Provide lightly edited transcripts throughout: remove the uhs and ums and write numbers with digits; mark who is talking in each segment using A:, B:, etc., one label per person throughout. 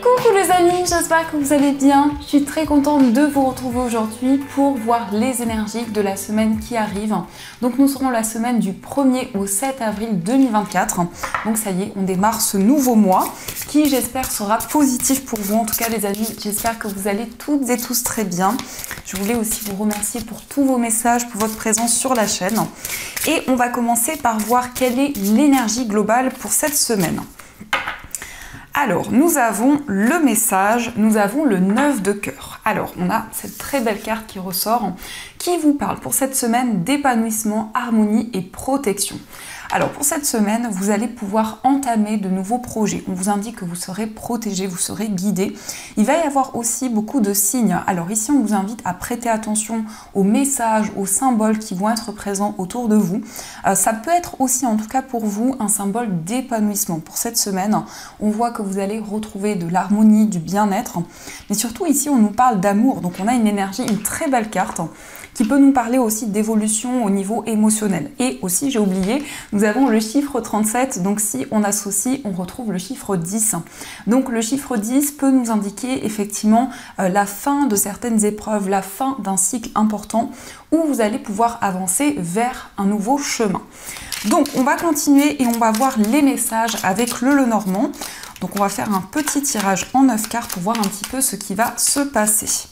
A: Coucou les amis, j'espère que vous allez bien. Je suis très contente de vous retrouver aujourd'hui pour voir les énergies de la semaine qui arrive. Donc nous serons la semaine du 1er au 7 avril 2024. Donc ça y est, on démarre ce nouveau mois qui j'espère sera positif pour vous. En tout cas les amis, j'espère que vous allez toutes et tous très bien. Je voulais aussi vous remercier pour tous vos messages, pour votre présence sur la chaîne. Et on va commencer par voir quelle est l'énergie globale pour cette semaine. Alors, nous avons le message, nous avons le 9 de cœur. Alors, on a cette très belle carte qui ressort, qui vous parle pour cette semaine d'épanouissement, harmonie et protection. Alors, pour cette semaine, vous allez pouvoir entamer de nouveaux projets. On vous indique que vous serez protégé, vous serez guidé. Il va y avoir aussi beaucoup de signes. Alors ici, on vous invite à prêter attention aux messages, aux symboles qui vont être présents autour de vous. Ça peut être aussi, en tout cas pour vous, un symbole d'épanouissement. Pour cette semaine, on voit que vous allez retrouver de l'harmonie, du bien-être. Mais surtout ici, on nous parle d'amour. Donc on a une énergie, une très belle carte qui peut nous parler aussi d'évolution au niveau émotionnel. Et aussi, j'ai oublié, nous avons le chiffre 37, donc si on associe, on retrouve le chiffre 10. Donc le chiffre 10 peut nous indiquer effectivement la fin de certaines épreuves, la fin d'un cycle important où vous allez pouvoir avancer vers un nouveau chemin. Donc on va continuer et on va voir les messages avec le Lenormand. Donc on va faire un petit tirage en 9 cartes pour voir un petit peu ce qui va se passer.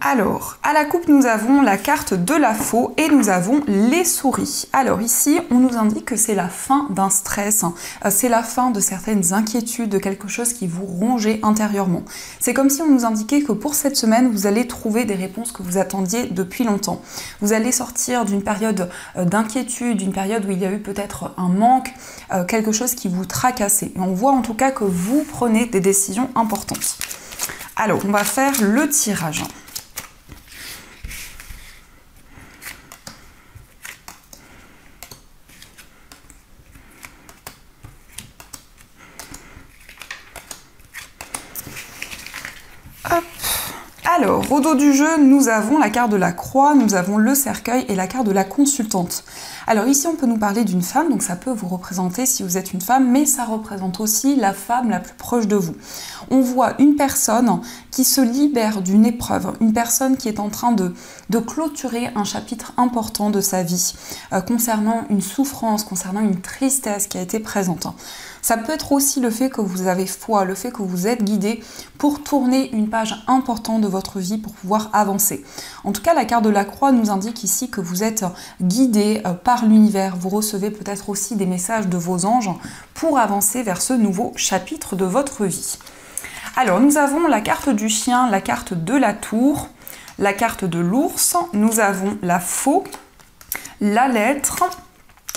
A: Alors, à la coupe, nous avons la carte de la faux et nous avons les souris. Alors ici, on nous indique que c'est la fin d'un stress, c'est la fin de certaines inquiétudes, de quelque chose qui vous rongeait intérieurement. C'est comme si on nous indiquait que pour cette semaine, vous allez trouver des réponses que vous attendiez depuis longtemps. Vous allez sortir d'une période d'inquiétude, d'une période où il y a eu peut-être un manque, quelque chose qui vous tracassait. Et on voit en tout cas que vous prenez des décisions importantes. Alors, on va faire le tirage. Alors, au dos du jeu, nous avons la carte de la croix, nous avons le cercueil et la carte de la consultante. Alors ici, on peut nous parler d'une femme, donc ça peut vous représenter si vous êtes une femme, mais ça représente aussi la femme la plus proche de vous. On voit une personne qui se libère d'une épreuve, une personne qui est en train de clôturer un chapitre important de sa vie, concernant une souffrance, concernant une tristesse qui a été présente. Ça peut être aussi le fait que vous avez foi, le fait que vous êtes guidé pour tourner une page importante de votre vie pour pouvoir avancer. En tout cas, la carte de la croix nous indique ici que vous êtes guidé par l'univers. Vous recevez peut-être aussi des messages de vos anges pour avancer vers ce nouveau chapitre de votre vie. Alors, nous avons la carte du chien, la carte de la tour, la carte de l'ours, nous avons la faux, la lettre,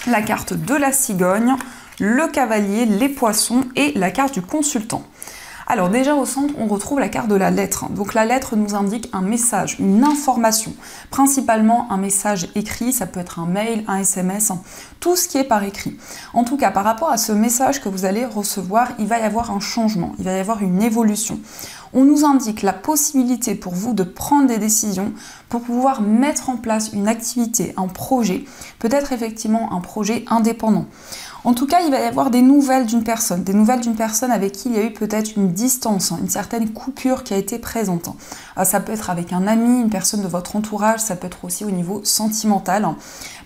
A: la carte de la cigogne, le cavalier, les poissons et la carte du consultant. Alors déjà au centre, on retrouve la carte de la lettre. Donc la lettre nous indique un message, une information, principalement un message écrit, ça peut être un mail, un SMS, tout ce qui est par écrit. En tout cas, par rapport à ce message que vous allez recevoir, il va y avoir un changement, il va y avoir une évolution. On nous indique la possibilité pour vous de prendre des décisions pour pouvoir mettre en place une activité, un projet, peut-être effectivement un projet indépendant. En tout cas, il va y avoir des nouvelles d'une personne avec qui il y a eu peut-être une distance, une certaine coupure qui a été présente. Ça peut être avec un ami, une personne de votre entourage, ça peut être aussi au niveau sentimental.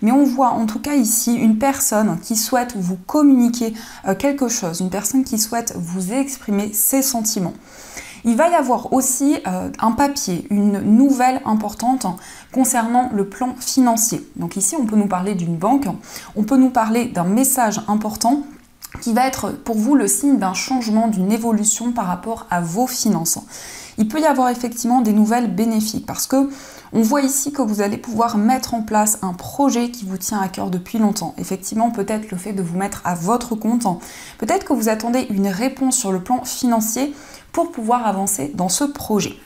A: Mais on voit en tout cas ici une personne qui souhaite vous communiquer quelque chose, une personne qui souhaite vous exprimer ses sentiments. Il va y avoir aussi un papier, une nouvelle importante concernant le plan financier. Donc ici, on peut nous parler d'une banque, on peut nous parler d'un message important qui va être pour vous le signe d'un changement, d'une évolution par rapport à vos finances. Il peut y avoir effectivement des nouvelles bénéfiques parce que on voit ici que vous allez pouvoir mettre en place un projet qui vous tient à cœur depuis longtemps. Effectivement, peut-être le fait de vous mettre à votre compte, peut-être que vous attendez une réponse sur le plan financier pour pouvoir avancer dans ce projet.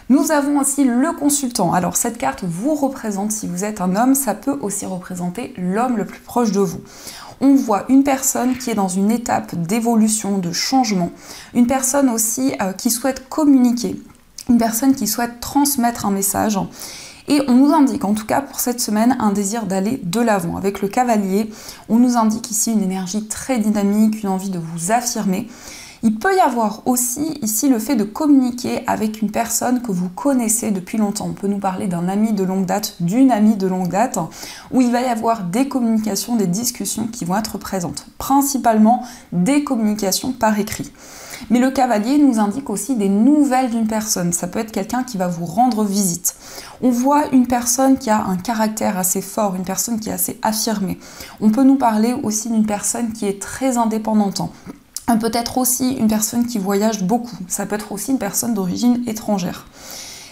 A: Nous avons aussi le consultant. Alors cette carte vous représente, si vous êtes un homme, ça peut aussi représenter l'homme le plus proche de vous. On voit une personne qui est dans une étape d'évolution, de changement, une personne aussi qui souhaite communiquer, une personne qui souhaite transmettre un message. Et on nous indique, en tout cas pour cette semaine, un désir d'aller de l'avant. Avec le cavalier, on nous indique ici une énergie très dynamique, une envie de vous affirmer. Il peut y avoir aussi ici le fait de communiquer avec une personne que vous connaissez depuis longtemps. On peut nous parler d'un ami de longue date, d'une amie de longue date, où il va y avoir des communications, des discussions qui vont être présentes. Principalement des communications par écrit. Mais le cavalier nous indique aussi des nouvelles d'une personne. Ça peut être quelqu'un qui va vous rendre visite. On voit une personne qui a un caractère assez fort, une personne qui est assez affirmée. On peut nous parler aussi d'une personne qui est très indépendante. Peut-être aussi une personne qui voyage beaucoup, ça peut être aussi une personne d'origine étrangère.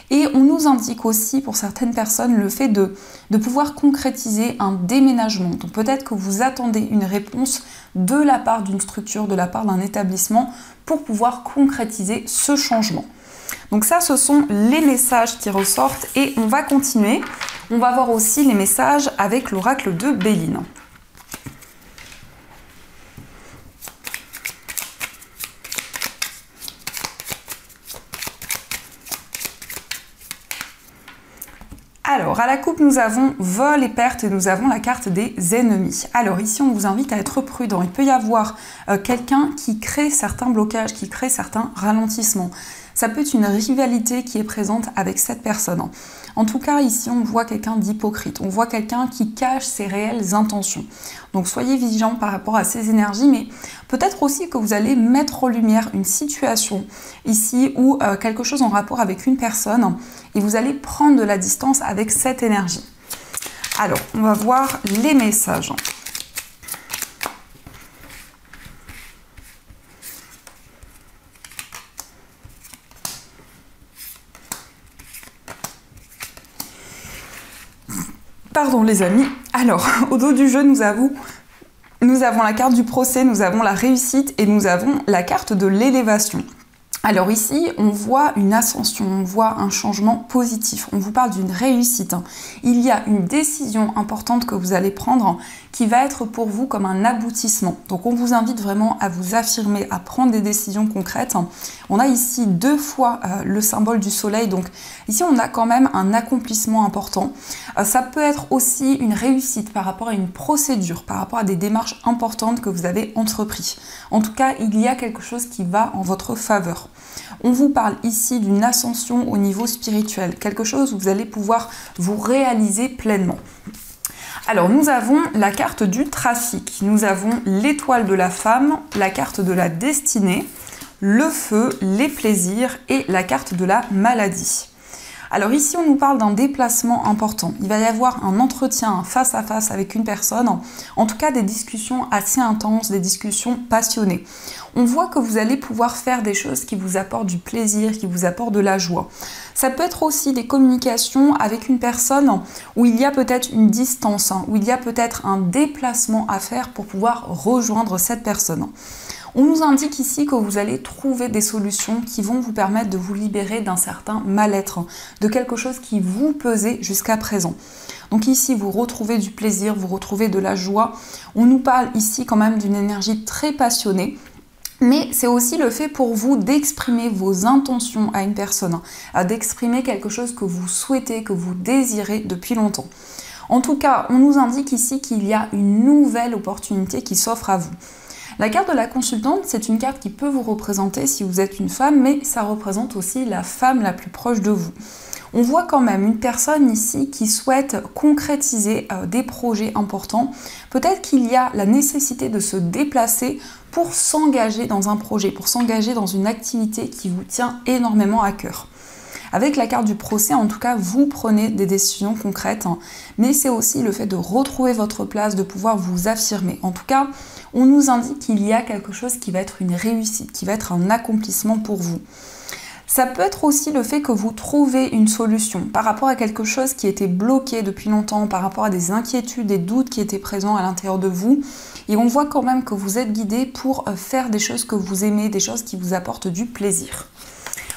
A: Et on nous indique aussi pour certaines personnes le fait de pouvoir concrétiser un déménagement. Donc peut-être que vous attendez une réponse de la part d'une structure, de la part d'un établissement pour pouvoir concrétiser ce changement. Donc ça, ce sont les messages qui ressortent et on va continuer. On va voir aussi les messages avec l'oracle de Béline. Alors, à la coupe, nous avons vol et perte et nous avons la carte des ennemis. Alors ici, on vous invite à être prudent. Il peut y avoir quelqu'un qui crée certains blocages, qui crée certains ralentissements. Ça peut être une rivalité qui est présente avec cette personne. En tout cas, ici, on voit quelqu'un d'hypocrite. On voit quelqu'un qui cache ses réelles intentions. Donc, soyez vigilants par rapport à ces énergies, mais peut-être aussi que vous allez mettre en lumière une situation ici ou quelque chose en rapport avec une personne et vous allez prendre de la distance avec cette énergie. Alors, on va voir les messages. Pardon les amis. Alors, au dos du jeu, nous avons la carte du procès, nous avons la réussite et nous avons la carte de l'élévation. Alors ici, on voit une ascension, on voit un changement positif, on vous parle d'une réussite. Il y a une décision importante que vous allez prendre qui va être pour vous comme un aboutissement. Donc on vous invite vraiment à vous affirmer, à prendre des décisions concrètes. On a ici 2 fois le symbole du soleil, donc ici on a quand même un accomplissement important. Ça peut être aussi une réussite par rapport à une procédure, par rapport à des démarches importantes que vous avez entreprises. En tout cas, il y a quelque chose qui va en votre faveur. On vous parle ici d'une ascension au niveau spirituel, quelque chose où vous allez pouvoir vous réaliser pleinement. Alors nous avons la carte du trafic, nous avons l'étoile de la femme, la carte de la destinée, le feu, les plaisirs et la carte de la maladie. Alors ici, on nous parle d'un déplacement important. Il va y avoir un entretien face à face avec une personne, en tout cas des discussions assez intenses, des discussions passionnées. On voit que vous allez pouvoir faire des choses qui vous apportent du plaisir, qui vous apportent de la joie. Ça peut être aussi des communications avec une personne où il y a peut-être une distance, où il y a peut-être un déplacement à faire pour pouvoir rejoindre cette personne. On nous indique ici que vous allez trouver des solutions qui vont vous permettre de vous libérer d'un certain mal-être, de quelque chose qui vous pesait jusqu'à présent. Donc ici, vous retrouvez du plaisir, vous retrouvez de la joie. On nous parle ici quand même d'une énergie très passionnée. Mais c'est aussi le fait pour vous d'exprimer vos intentions à une personne, d'exprimer quelque chose que vous souhaitez, que vous désirez depuis longtemps. En tout cas, on nous indique ici qu'il y a une nouvelle opportunité qui s'offre à vous. La carte de la consultante, c'est une carte qui peut vous représenter si vous êtes une femme, mais ça représente aussi la femme la plus proche de vous. On voit quand même une personne ici qui souhaite concrétiser des projets importants. Peut-être qu'il y a la nécessité de se déplacer pour s'engager dans un projet, pour s'engager dans une activité qui vous tient énormément à cœur. Avec la carte du procès, en tout cas, vous prenez des décisions concrètes, mais c'est aussi le fait de retrouver votre place, de pouvoir vous affirmer. En tout cas, on nous indique qu'il y a quelque chose qui va être une réussite, qui va être un accomplissement pour vous. Ça peut être aussi le fait que vous trouvez une solution par rapport à quelque chose qui était bloqué depuis longtemps, par rapport à des inquiétudes, des doutes qui étaient présents à l'intérieur de vous. Et on voit quand même que vous êtes guidé pour faire des choses que vous aimez, des choses qui vous apportent du plaisir.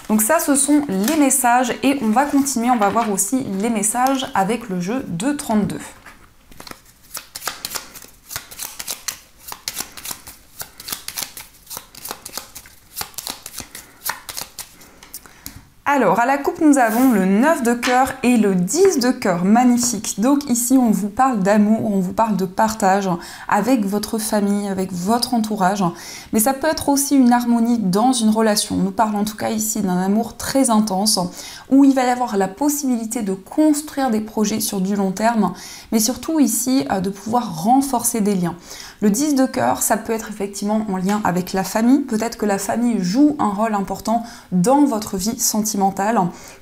A: Donc ça, ce sont les messages et on va continuer, on va voir aussi les messages avec le jeu de 32. Alors, à la coupe, nous avons le 9 de cœur et le 10 de cœur, magnifique. Donc ici, on vous parle d'amour, on vous parle de partage avec votre famille, avec votre entourage. Mais ça peut être aussi une harmonie dans une relation. On nous parle en tout cas ici d'un amour très intense, où il va y avoir la possibilité de construire des projets sur du long terme, mais surtout ici, de pouvoir renforcer des liens. Le 10 de cœur, ça peut être effectivement en lien avec la famille. Peut-être que la famille joue un rôle important dans votre vie sentimentale,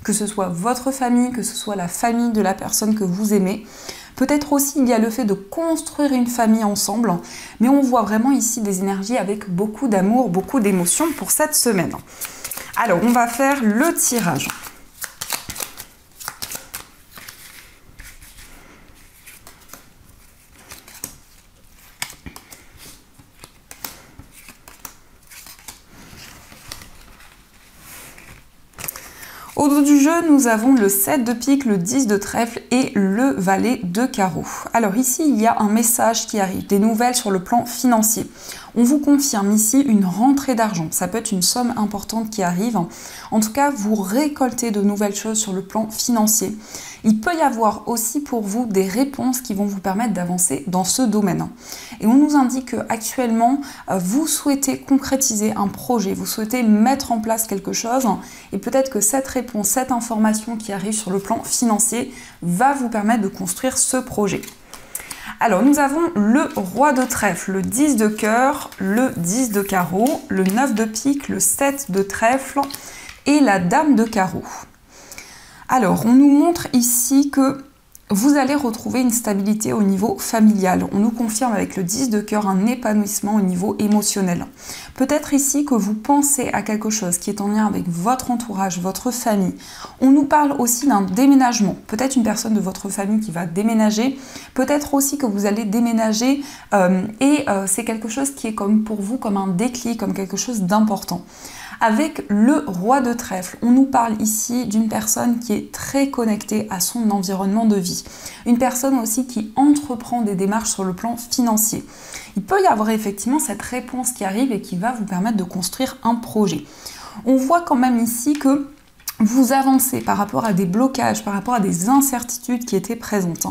A: que ce soit votre famille, que ce soit la famille de la personne que vous aimez. Peut-être aussi il y a le fait de construire une famille ensemble, mais on voit vraiment ici des énergies avec beaucoup d'amour, beaucoup d'émotions pour cette semaine. Alors, on va faire le tirage. Au dos du jeu, nous avons le 7 de pique, le 10 de trèfle et le valet de carreau. Alors ici, il y a un message qui arrive, des nouvelles sur le plan financier. On vous confirme ici une rentrée d'argent. Ça peut être une somme importante qui arrive. En tout cas, vous récoltez de nouvelles choses sur le plan financier. Il peut y avoir aussi pour vous des réponses qui vont vous permettre d'avancer dans ce domaine. Et on nous indique qu'actuellement, vous souhaitez concrétiser un projet, vous souhaitez mettre en place quelque chose et peut-être que cette réponse, cette information qui arrive sur le plan financier va vous permettre de construire ce projet. Alors, nous avons le roi de trèfle, le 10 de cœur, le 10 de carreau, le 9 de pique, le 7 de trèfle et la dame de carreau. Alors, on nous montre ici que vous allez retrouver une stabilité au niveau familial. On nous confirme avec le 10 de cœur un épanouissement au niveau émotionnel. Peut-être ici que vous pensez à quelque chose qui est en lien avec votre entourage, votre famille. On nous parle aussi d'un déménagement. Peut-être une personne de votre famille qui va déménager. Peut-être aussi que vous allez déménager c'est quelque chose qui est comme pour vous comme un déclic, comme quelque chose d'important. Avec le roi de trèfle, on nous parle ici d'une personne qui est très connectée à son environnement de vie. Une personne aussi qui entreprend des démarches sur le plan financier. Il peut y avoir effectivement cette réponse qui arrive et qui va vous permettre de construire un projet. On voit quand même ici que vous avancez par rapport à des blocages, par rapport à des incertitudes qui étaient présentes.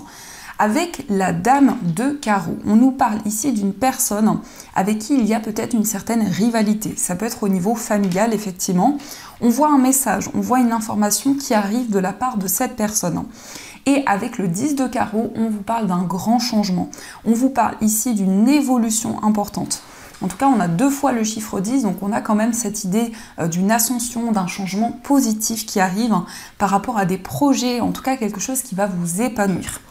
A: Avec la dame de carreau, on nous parle ici d'une personne avec qui il y a peut-être une certaine rivalité. Ça peut être au niveau familial, effectivement. On voit un message, on voit une information qui arrive de la part de cette personne. Et avec le 10 de carreau, on vous parle d'un grand changement. On vous parle ici d'une évolution importante. En tout cas, on a 2 fois le chiffre 10, donc on a quand même cette idée d'une ascension, d'un changement positif qui arrive par rapport à des projets, en tout cas quelque chose qui va vous épanouir.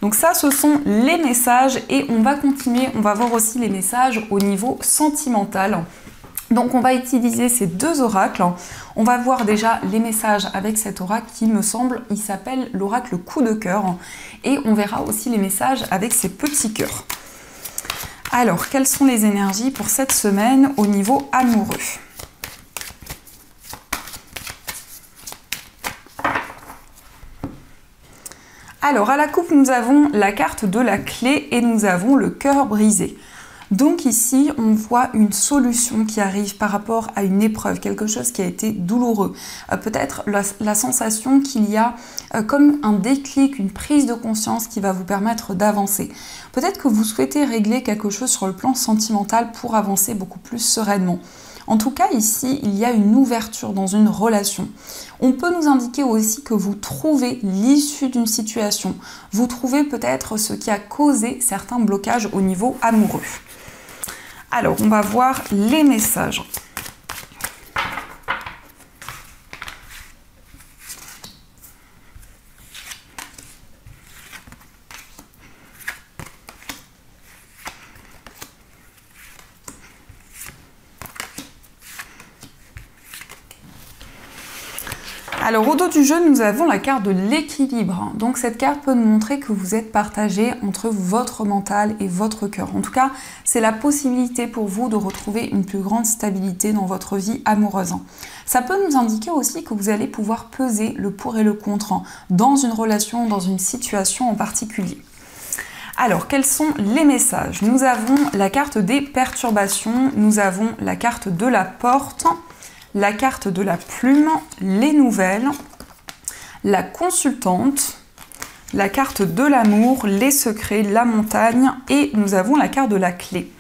A: Donc ça, ce sont les messages et on va continuer, on va voir aussi les messages au niveau sentimental. Donc on va utiliser ces 2 oracles. On va voir déjà les messages avec cet oracle qui me semble, il s'appelle l'oracle coup de cœur. Et on verra aussi les messages avec ces petits cœurs. Alors, quelles sont les énergies pour cette semaine au niveau amoureux ? Alors, à la coupe, nous avons la carte de la clé et nous avons le cœur brisé. Donc ici, on voit une solution qui arrive par rapport à une épreuve, quelque chose qui a été douloureux. Peut-être la sensation qu'il y a comme un déclic, une prise de conscience qui va vous permettre d'avancer. Peut-être que vous souhaitez régler quelque chose sur le plan sentimental pour avancer beaucoup plus sereinement. En tout cas, ici, il y a une ouverture dans une relation. On peut nous indiquer aussi que vous trouvez l'issue d'une situation. Vous trouvez peut-être ce qui a causé certains blocages au niveau amoureux. Alors, on va voir les messages. Alors au dos du jeu, nous avons la carte de l'équilibre. Donc cette carte peut nous montrer que vous êtes partagé entre votre mental et votre cœur. En tout cas, c'est la possibilité pour vous de retrouver une plus grande stabilité dans votre vie amoureuse. Ça peut nous indiquer aussi que vous allez pouvoir peser le pour et le contre dans une relation, dans une situation en particulier. Alors, quels sont les messages? Nous avons la carte des perturbations, nous avons la carte de la porte, la carte de la plume, les nouvelles, la consultante, la carte de l'amour, les secrets, la montagne et nous avons la carte de la clé.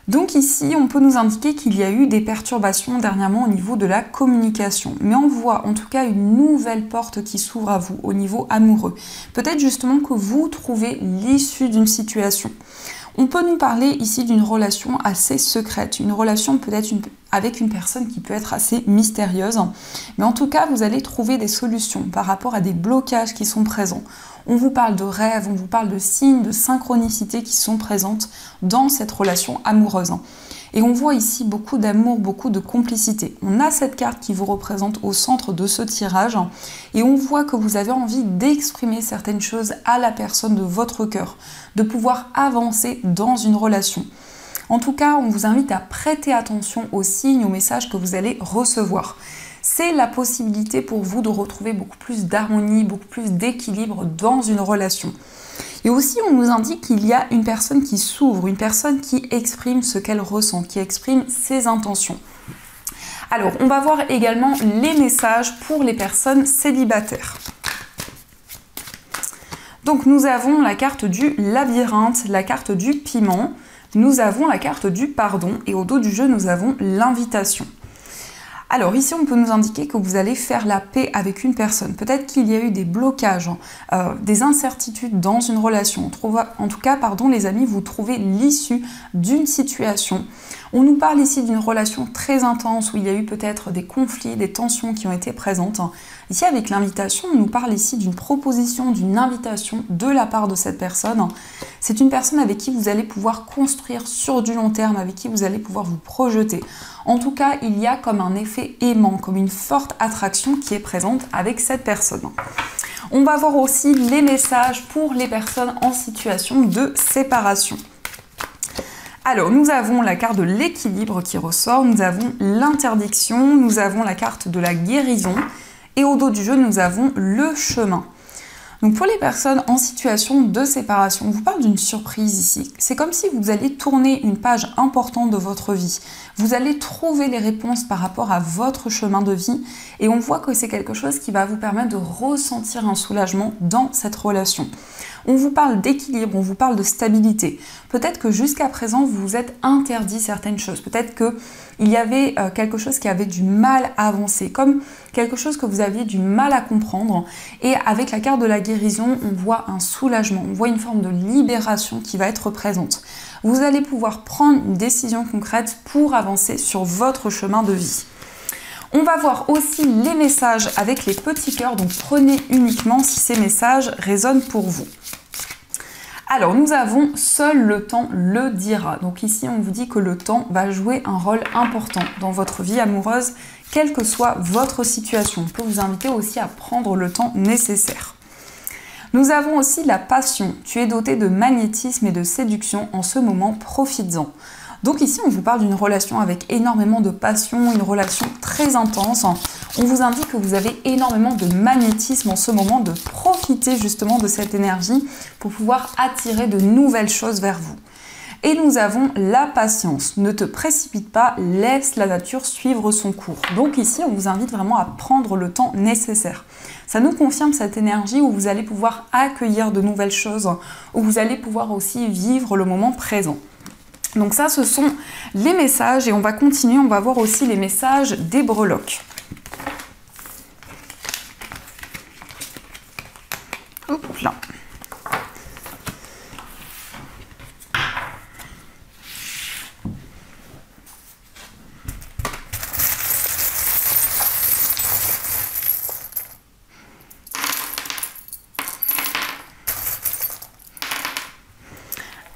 A: Donc ici, on peut nous indiquer qu'il y a eu des perturbations dernièrement au niveau de la communication. Mais on voit en tout cas une nouvelle porte qui s'ouvre à vous au niveau amoureux. Peut-être justement que vous trouvez l'issue d'une situation. On peut nous parler ici d'une relation assez secrète, une relation peut-être avec une personne qui peut être assez mystérieuse. Mais en tout cas, vous allez trouver des solutions par rapport à des blocages qui sont présents. On vous parle de rêves, on vous parle de signes, de synchronicité qui sont présentes dans cette relation amoureuse. Et on voit ici beaucoup d'amour, beaucoup de complicité. On a cette carte qui vous représente au centre de ce tirage et on voit que vous avez envie d'exprimer certaines choses à la personne de votre cœur, de pouvoir avancer dans une relation. En tout cas, on vous invite à prêter attention aux signes, aux messages que vous allez recevoir. C'est la possibilité pour vous de retrouver beaucoup plus d'harmonie, beaucoup plus d'équilibre dans une relation. Et aussi, on nous indique qu'il y a une personne qui s'ouvre, une personne qui exprime ce qu'elle ressent, qui exprime ses intentions. Alors, on va voir également les messages pour les personnes célibataires. Donc, nous avons la carte du labyrinthe, la carte du piment, nous avons la carte du pardon et au dos du jeu, nous avons l'invitation. Alors ici, on peut nous indiquer que vous allez faire la paix avec une personne. Peut-être qu'il y a eu des blocages, des incertitudes dans une relation. En tout cas, les amis, vous trouvez l'issue d'une situation. On nous parle ici d'une relation très intense où il y a eu peut-être des conflits, des tensions qui ont été présentes. Ici, avec l'invitation, on nous parle ici d'une proposition, d'une invitation de la part de cette personne. C'est une personne avec qui vous allez pouvoir construire sur du long terme, avec qui vous allez pouvoir vous projeter. En tout cas, il y a comme un effet aimant, comme une forte attraction qui est présente avec cette personne. On va voir aussi les messages pour les personnes en situation de séparation. Alors, nous avons la carte de l'équilibre qui ressort, nous avons l'interdiction, nous avons la carte de la guérison et au dos du jeu, nous avons le chemin. Donc pour les personnes en situation de séparation, on vous parle d'une surprise ici. C'est comme si vous alliez tourner une page importante de votre vie. Vous allez trouver les réponses par rapport à votre chemin de vie et on voit que c'est quelque chose qui va vous permettre de ressentir un soulagement dans cette relation. On vous parle d'équilibre, on vous parle de stabilité. Peut-être que jusqu'à présent, vous vous êtes interdit certaines choses. Peut-être qu'il y avait quelque chose qui avait du mal à avancer, comme quelque chose que vous aviez du mal à comprendre. Et avec la carte de la guérison, on voit un soulagement, on voit une forme de libération qui va être présente. Vous allez pouvoir prendre une décision concrète pour avancer sur votre chemin de vie. On va voir aussi les messages avec les petits cœurs, donc prenez uniquement si ces messages résonnent pour vous. Alors, nous avons « Seul le temps le dira ». Donc ici, on vous dit que le temps va jouer un rôle important dans votre vie amoureuse, quelle que soit votre situation. On peut vous inviter aussi à prendre le temps nécessaire. Nous avons aussi la passion. Tu es doté de magnétisme et de séduction. En ce moment, profites-en. Donc ici, on vous parle d'une relation avec énormément de passion, une relation très intense. On vous indique que vous avez énormément de magnétisme en ce moment, de profiter justement de cette énergie pour pouvoir attirer de nouvelles choses vers vous. Et nous avons la patience. Ne te précipite pas, laisse la nature suivre son cours. Donc ici, on vous invite vraiment à prendre le temps nécessaire. Ça nous confirme cette énergie où vous allez pouvoir accueillir de nouvelles choses, où vous allez pouvoir aussi vivre le moment présent. Donc ça, ce sont les messages et on va continuer, on va voir aussi les messages des breloques. Hop là.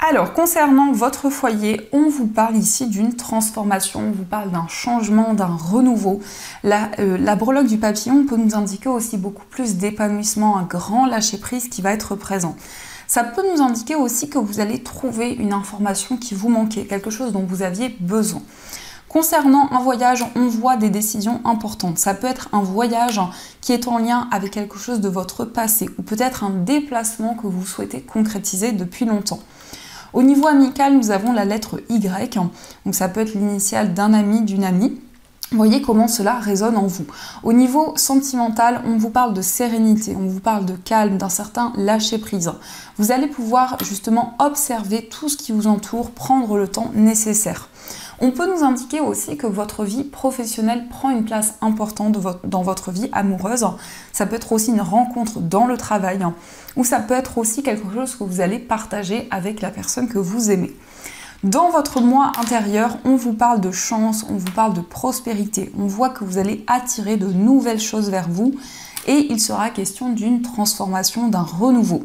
A: Alors, concernant votre foyer, on vous parle ici d'une transformation, on vous parle d'un changement, d'un renouveau. La breloque du papillon peut nous indiquer aussi beaucoup plus d'épanouissement, un grand lâcher-prise qui va être présent. Ça peut nous indiquer aussi que vous allez trouver une information qui vous manquait, quelque chose dont vous aviez besoin. Concernant un voyage, on voit des décisions importantes. Ça peut être un voyage qui est en lien avec quelque chose de votre passé ou peut-être un déplacement que vous souhaitez concrétiser depuis longtemps. Au niveau amical, nous avons la lettre Y, donc ça peut être l'initiale d'un ami, d'une amie. Voyez comment cela résonne en vous. Au niveau sentimental, on vous parle de sérénité, on vous parle de calme, d'un certain lâcher-prise. Vous allez pouvoir justement observer tout ce qui vous entoure, prendre le temps nécessaire. On peut nous indiquer aussi que votre vie professionnelle prend une place importante dans votre vie amoureuse. Ça peut être aussi une rencontre dans le travail, ou ça peut être aussi quelque chose que vous allez partager avec la personne que vous aimez. Dans votre moi intérieur, on vous parle de chance, on vous parle de prospérité. On voit que vous allez attirer de nouvelles choses vers vous et il sera question d'une transformation, d'un renouveau.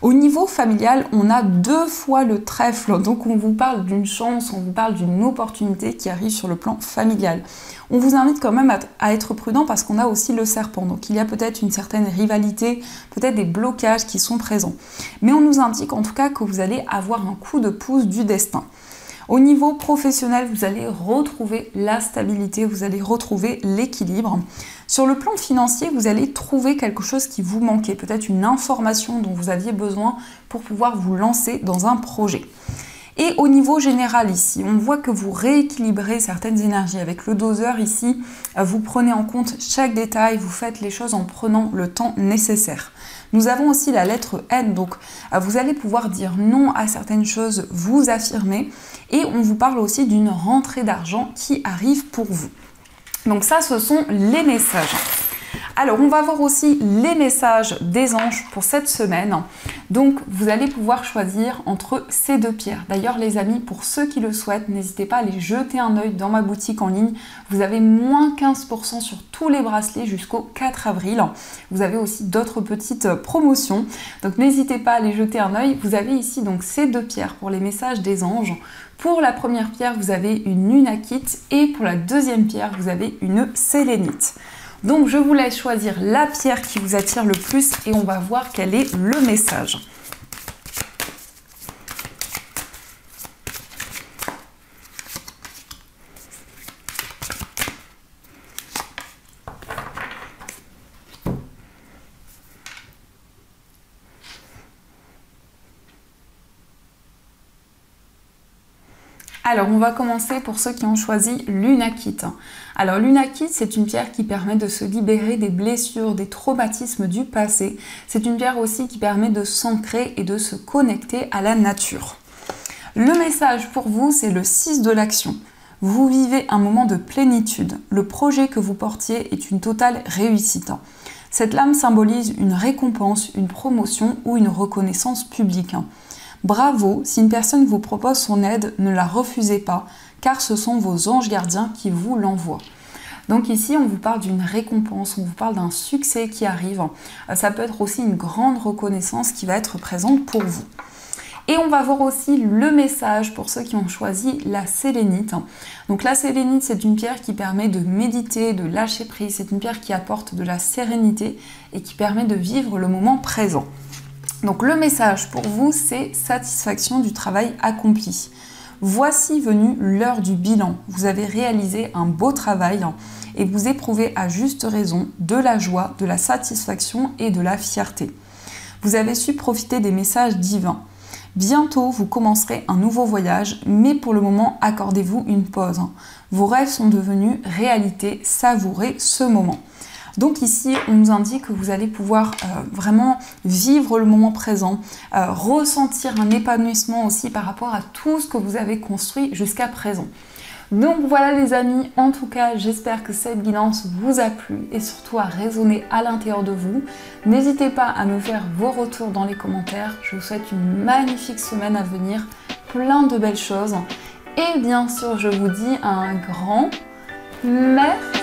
A: Au niveau familial, on a 2 fois le trèfle, donc on vous parle d'une chance, on vous parle d'une opportunité qui arrive sur le plan familial. On vous invite quand même à être prudent parce qu'on a aussi le serpent, donc il y a peut-être une certaine rivalité, peut-être des blocages qui sont présents. Mais on nous indique en tout cas que vous allez avoir un coup de pouce du destin. Au niveau professionnel, vous allez retrouver la stabilité, vous allez retrouver l'équilibre. Sur le plan financier, vous allez trouver quelque chose qui vous manquait, peut-être une information dont vous aviez besoin pour pouvoir vous lancer dans un projet. Et au niveau général ici, on voit que vous rééquilibrez certaines énergies. Avec le doseur ici, vous prenez en compte chaque détail, vous faites les choses en prenant le temps nécessaire. Nous avons aussi la lettre N, donc vous allez pouvoir dire non à certaines choses, vous affirmer. Et on vous parle aussi d'une rentrée d'argent qui arrive pour vous. Donc ça, ce sont les messages. Alors, on va voir aussi les messages des anges pour cette semaine. Donc, vous allez pouvoir choisir entre ces 2 pierres. D'ailleurs, les amis, pour ceux qui le souhaitent, n'hésitez pas à aller jeter un œil dans ma boutique en ligne. Vous avez moins 15% sur tous les bracelets jusqu'au 4 avril. Vous avez aussi d'autres petites promotions. Donc, n'hésitez pas à aller jeter un œil. Vous avez ici donc ces 2 pierres pour les messages des anges. Pour la première pierre, vous avez une lunakite et pour la deuxième pierre, vous avez une sélénite. Donc je vous laisse choisir la pierre qui vous attire le plus et on va voir quel est le message. Alors, on va commencer pour ceux qui ont choisi l'unakite. Alors, l'unakite, c'est une pierre qui permet de se libérer des blessures, des traumatismes du passé. C'est une pierre aussi qui permet de s'ancrer et de se connecter à la nature. Le message pour vous, c'est le 6 de l'action. Vous vivez un moment de plénitude. Le projet que vous portiez est une totale réussite. Cette lame symbolise une récompense, une promotion ou une reconnaissance publique. Bravo, si une personne vous propose son aide, ne la refusez pas, car ce sont vos anges gardiens qui vous l'envoient. Donc ici, on vous parle d'une récompense, on vous parle d'un succès qui arrive. Ça peut être aussi une grande reconnaissance qui va être présente pour vous. Et on va voir aussi le message pour ceux qui ont choisi la sélénite. Donc la sélénite, c'est une pierre qui permet de méditer, de lâcher prise. C'est une pierre qui apporte de la sérénité et qui permet de vivre le moment présent. Donc le message pour vous, c'est satisfaction du travail accompli. Voici venue l'heure du bilan. Vous avez réalisé un beau travail et vous éprouvez à juste raison de la joie, de la satisfaction et de la fierté. Vous avez su profiter des messages divins. Bientôt, vous commencerez un nouveau voyage, mais pour le moment, accordez-vous une pause. Vos rêves sont devenus réalité, savourez ce moment. Donc ici, on nous indique que vous allez pouvoir vraiment vivre le moment présent, ressentir un épanouissement aussi par rapport à tout ce que vous avez construit jusqu'à présent. Donc voilà les amis, en tout cas, j'espère que cette guidance vous a plu et surtout a résonné à l'intérieur de vous. N'hésitez pas à me faire vos retours dans les commentaires. Je vous souhaite une magnifique semaine à venir, plein de belles choses. Et bien sûr, je vous dis un grand merci.